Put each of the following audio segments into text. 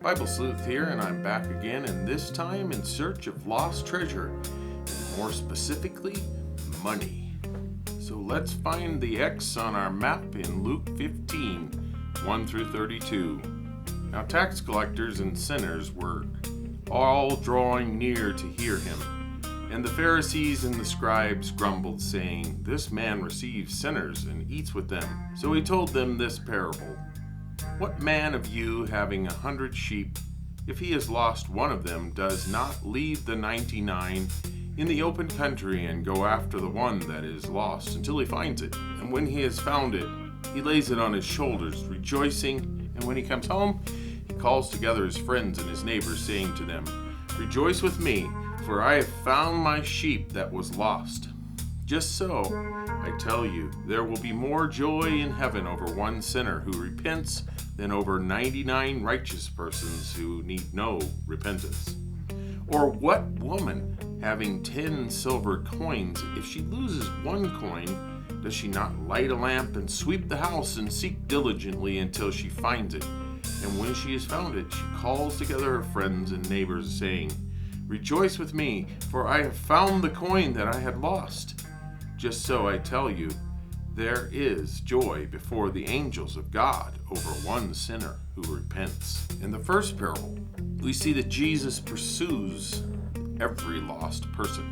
Bible Sleuth here, and I'm back again, and this time in search of lost treasure, and more specifically, money. So let's find the X on our map in Luke 15, 1 through 32. Now tax collectors and sinners were all drawing near to hear him, and the Pharisees and the scribes grumbled, saying, "This man receives sinners and eats with them." So he told them this parable. "What man of you, having 100 sheep, if he has lost one of them, does not leave the 99 in the open country and go after the one that is lost until he finds it? And when he has found it, he lays it on his shoulders, rejoicing. And when he comes home, he calls together his friends and his neighbors, saying to them, 'Rejoice with me, for I have found my sheep that was lost.' Just so, I tell you, there will be more joy in heaven over one sinner who repents than over 99 righteous persons who need no repentance. Or what woman, having 10 silver coins, if she loses one coin, does she not light a lamp and sweep the house and seek diligently until she finds it? And when she has found it, she calls together her friends and neighbors, saying, 'Rejoice with me, for I have found the coin that I had lost.' Just so, I tell you, there is joy before the angels of God over one sinner who repents." In the first parable, we see that Jesus pursues every lost person.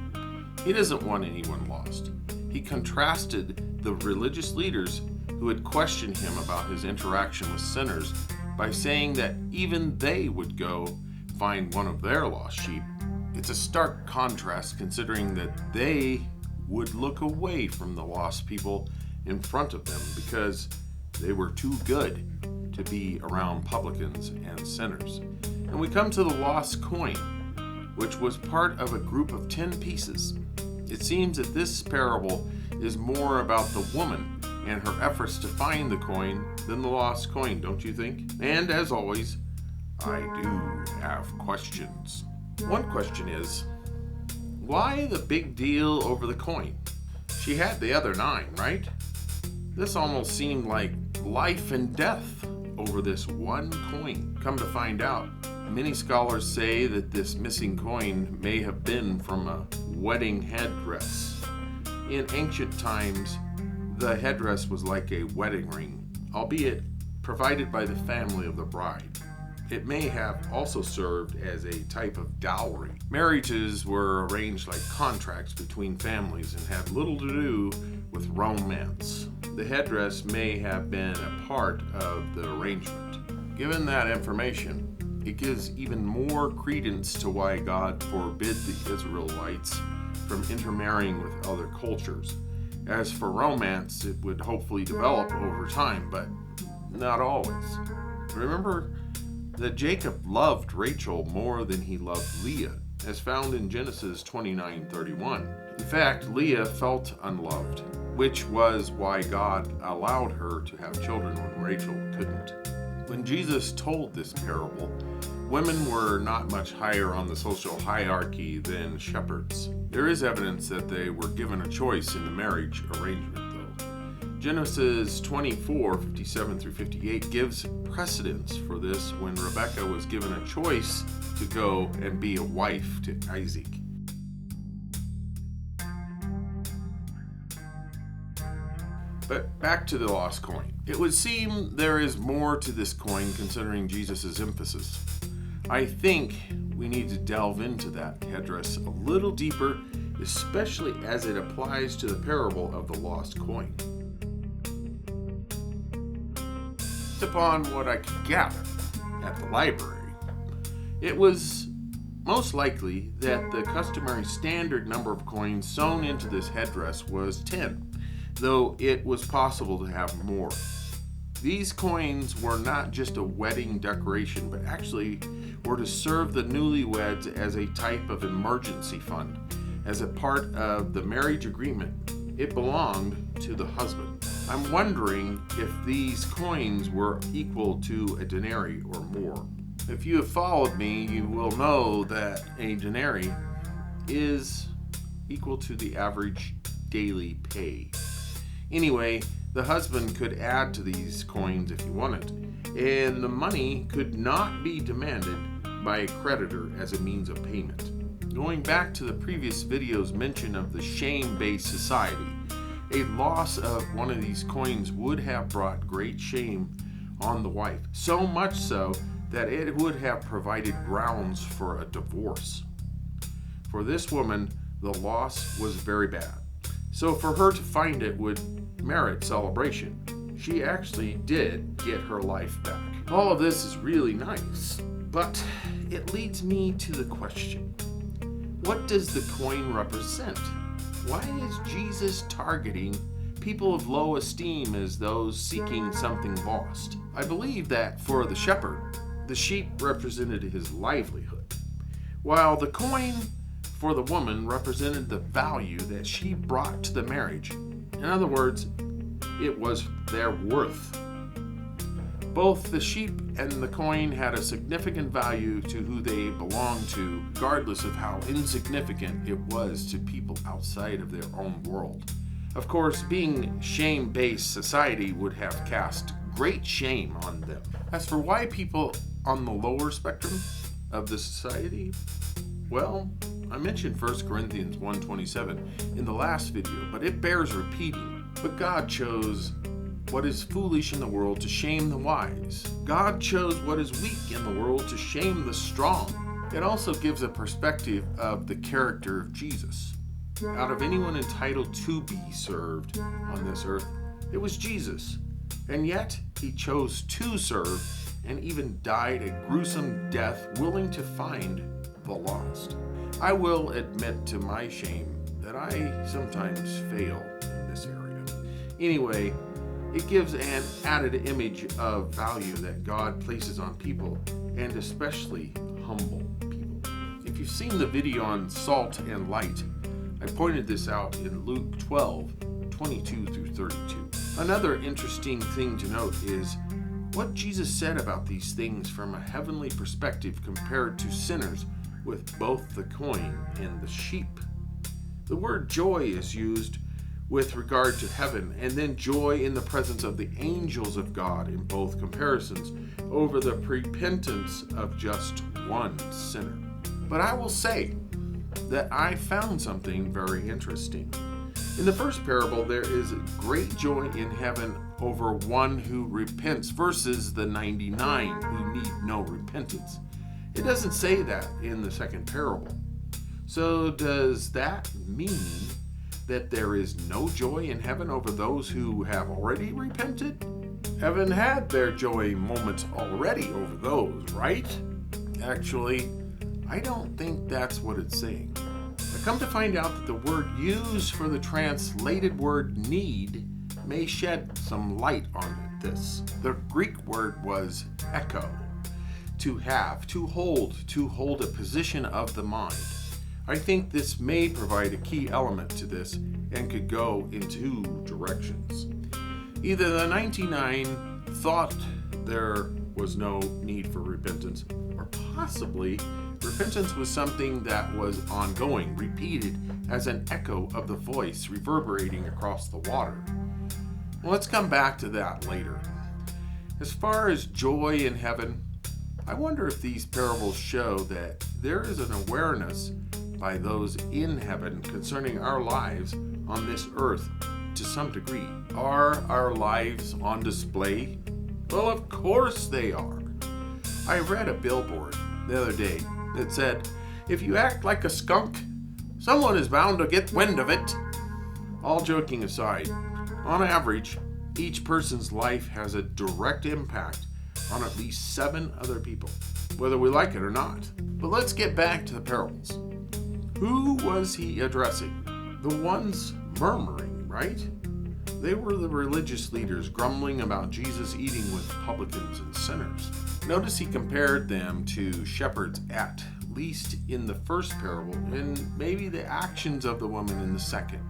He doesn't want anyone lost. He contrasted the religious leaders who had questioned him about his interaction with sinners by saying that even they would go find one of their lost sheep. It's a stark contrast, considering that they would look away from the lost people in front of them because they were too good to be around publicans and sinners. And we come to the lost coin, which was part of a group of 10 pieces. It seems that this parable is more about the woman and her efforts to find the coin than the lost coin, don't you think? And as always, I do have questions. One question is, why the big deal over the coin? She had the other 9, right? This almost seemed like life and death over this one coin. Come to find out, many scholars say that this missing coin may have been from a wedding headdress. In ancient times, the headdress was like a wedding ring, albeit provided by the family of the bride. It may have also served as a type of dowry. Marriages were arranged like contracts between families and had little to do with romance. The headdress may have been a part of the arrangement. Given that information, it gives even more credence to why God forbid the Israelites from intermarrying with other cultures. As for romance, it would hopefully develop over time, but not always. Remember that Jacob loved Rachel more than he loved Leah, as found in Genesis 29:31. In fact, Leah felt unloved, which was why God allowed her to have children when Rachel couldn't. When Jesus told this parable, women were not much higher on the social hierarchy than shepherds. There is evidence that they were given a choice in the marriage arrangement, though. Genesis 24:57 through 58 gives precedence for this when Rebekah was given a choice to go and be a wife to Isaac. But back to the lost coin. It would seem there is more to this coin considering Jesus' emphasis. I think we need to delve into that headdress a little deeper, especially as it applies to the parable of the lost coin. Upon what I could gather at the library, it was most likely that the customary standard number of coins sewn into this headdress was 10, though it was possible to have more. These coins were not just a wedding decoration, but actually were to serve the newlyweds as a type of emergency fund. As a part of the marriage agreement, it belonged to the husband. I'm wondering if these coins were equal to a denarii or more. If you have followed me, you will know that a denarii is equal to the average daily pay. Anyway, The husband could add to these coins if he wanted, and the money could not be demanded by a creditor as a means of payment. Going back to the previous video's mention of the shame-based society, a loss of one of these coins would have brought great shame on the wife, so much so that it would have provided grounds for a divorce. For this woman, the loss was very bad. So for her to find it would merit celebration. She actually did get her life back. All of this is really nice, but it leads me to the question, what does the coin represent? Why is Jesus targeting people of low esteem as those seeking something lost? I believe that for the shepherd, the sheep represented his livelihood, while the coin for the woman represented the value that she brought to the marriage. In other words, it was their worth. Both the sheep and the coin had a significant value to who they belonged to, regardless of how insignificant it was to people outside of their own world. Of course, being shame-based society would have cast great shame on them. As for why people on the lower spectrum of the society, well, I mentioned 1 Corinthians 1:27 in the last video, but it bears repeating. But God chose what is foolish in the world to shame the wise. God chose what is weak in the world to shame the strong. It also gives a perspective of the character of Jesus. Out of anyone entitled to be served on this earth, it was Jesus. And yet, he chose to serve and even died a gruesome death, willing to find the lost. I will admit to my shame that I sometimes fail in this area. Anyway, it gives an added image of value that God places on people, and especially humble people. If you've seen the video on salt and light, I pointed this out in Luke 12:22 through 32. Another interesting thing to note is what Jesus said about these things from a heavenly perspective compared to sinners with both the coin and the sheep. The word joy is used with regard to heaven, and then joy in the presence of the angels of God in both comparisons over the repentance of just one sinner. But I will say that I found something very interesting. In the first parable, there is great joy in heaven over one who repents versus the 99 who need no repentance. It doesn't say that in the second parable. So does that mean that there is no joy in heaven over those who have already repented? Heaven had their joy moments already over those, right? Actually, I don't think that's what it's saying. I come to find out that the word used for the translated word need may shed some light on this. The Greek word was echo, to have, to hold a position of the mind. I think this may provide a key element to this and could go in two directions. Either the 99 thought there was no need for repentance, or possibly repentance was something that was ongoing, repeated as an echo of the voice reverberating across the water. Well, let's come back to that later. As far as joy in heaven, I wonder if these parables show that there is an awareness by those in heaven concerning our lives on this earth to some degree. Are our lives on display? Well, of course they are. I read a billboard the other day that said, if you act like a skunk, someone is bound to get wind of it. All joking aside, on average, each person's life has a direct impact on at least 7 other people, whether we like it or not. But let's get back to the parables. Who was he addressing? The ones murmuring, right? They were the religious leaders grumbling about Jesus eating with publicans and sinners. Notice he compared them to shepherds at least in the first parable, and maybe the actions of the woman in the second.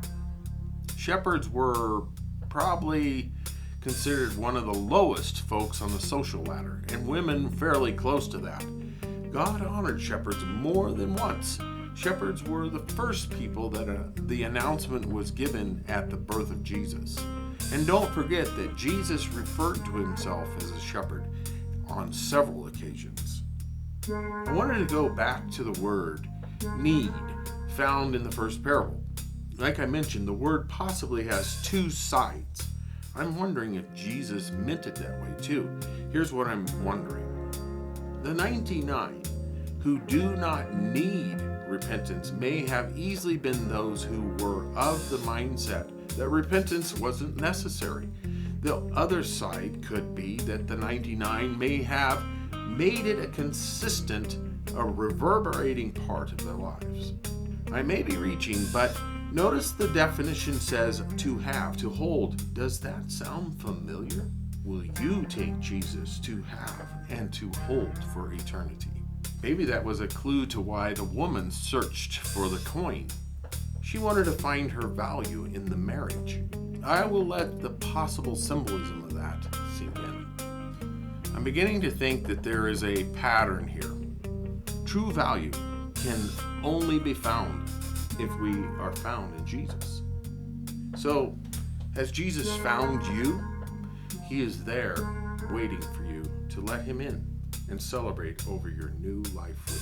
Shepherds were probably considered one of the lowest folks on the social ladder, and women fairly close to that. God honored shepherds more than once. Shepherds were the first people that the announcement was given at the birth of Jesus. And don't forget that Jesus referred to himself as a shepherd on several occasions. I wanted to go back to the word need found in the first parable. Like I mentioned, the word possibly has two sides. I'm wondering if Jesus meant it that way too. Here's what I'm wondering. The 99 who do not need repentance may have easily been those who were of the mindset that repentance wasn't necessary. The other side could be that the 99 may have made it a consistent, a reverberating part of their lives. I may be reaching, but notice the definition says to have, to hold. Does that sound familiar? Will you take Jesus to have and to hold for eternity? Maybe that was a clue to why the woman searched for the coin. She wanted to find her value in the marriage. I will let the possible symbolism of that sink in. I'm beginning to think that there is a pattern here. True value can only be found if we are found in Jesus. So, has Jesus found you? He is there waiting for you to let him in and celebrate over your new life with him.